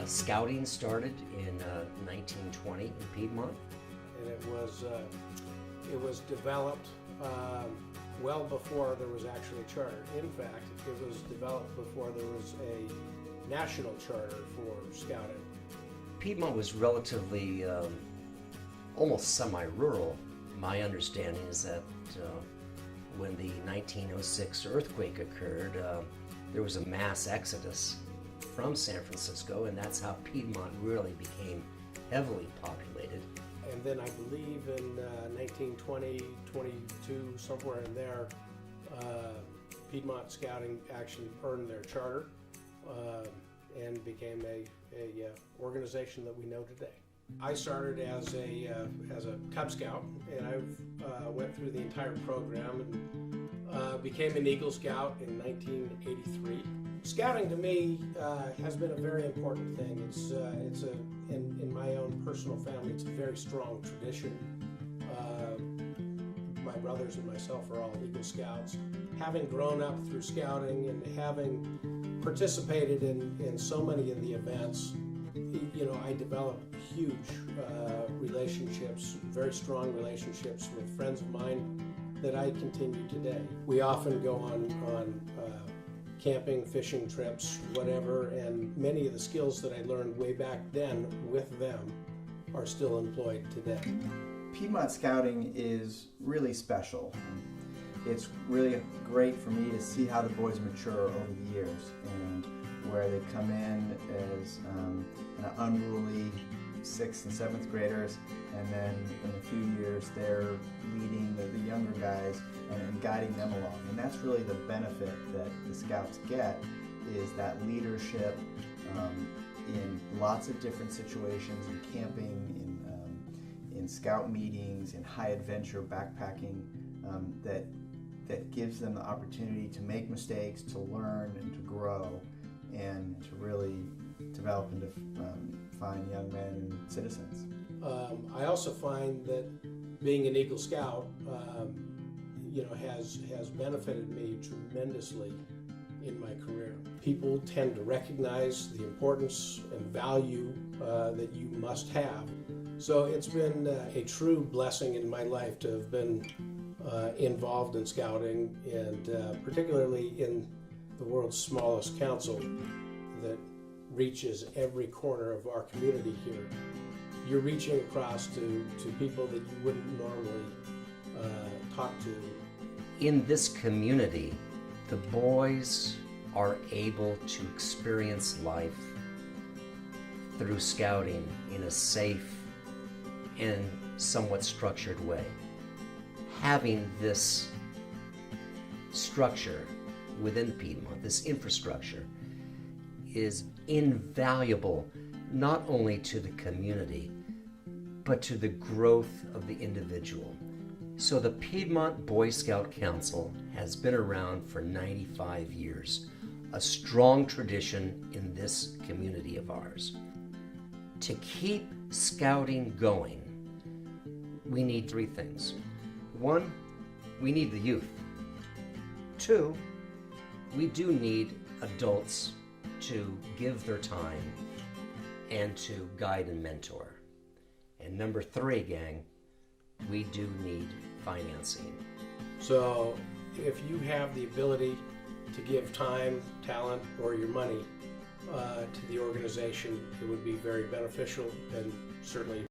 Scouting started in 1920 in Piedmont. And it was developed well before there was actually a charter. In fact, it was developed before there was a national charter for scouting. Piedmont was relatively almost semi-rural. My understanding is that when the 1906 earthquake occurred, there was a mass exodus from San Francisco, and that's how Piedmont really became heavily populated. And then I believe in 1920, 22, somewhere in there, Piedmont Scouting actually earned their charter and became a organization that we know today. I started as a Cub Scout, and I went through the entire program and became an Eagle Scout in 1983. Scouting to me has been a very important thing. In my own personal family, it's a very strong tradition. My brothers and myself are all Eagle Scouts. Having grown up through scouting and having participated in so many of the events, I developed huge relationships, very strong relationships with friends of mine that I continue today. We often go on camping, fishing trips, whatever, and many of the skills that I learned way back then with them are still employed today. Piedmont Scouting is really special. It's really great for me to see how the boys mature over the years and where they come in as unruly 6th and 7th graders, and then in a few years they're leading the younger guys and guiding them along. And that's really the benefit that the Scouts get, is that leadership in lots of different situations, in camping, in Scout meetings, in high adventure backpacking, that gives them the opportunity to make mistakes, to learn and to grow, and to really develop into fine young men and citizens. I also find that being an Eagle Scout has benefited me tremendously in my career. People tend to recognize the importance and value that you must have. So it's been a true blessing in my life to have been involved in scouting, and particularly in the world's smallest council that reaches every corner of our community here. You're reaching across to people that you wouldn't normally talk to. In this community, the boys are able to experience life through scouting in a safe and somewhat structured way. Having this structure within Piedmont, this infrastructure, is invaluable not only to the community, but to the growth of the individual. So the Piedmont Boy Scout Council has been around for 95 years, a strong tradition in this community of ours. To keep scouting going, we need 3 things. 1, we need the youth. 2, we do need adults to give their time and to guide and mentor. And number 3, gang, we do need financing. So if you have the ability to give time, talent, or your money to the organization, it would be very beneficial and certainly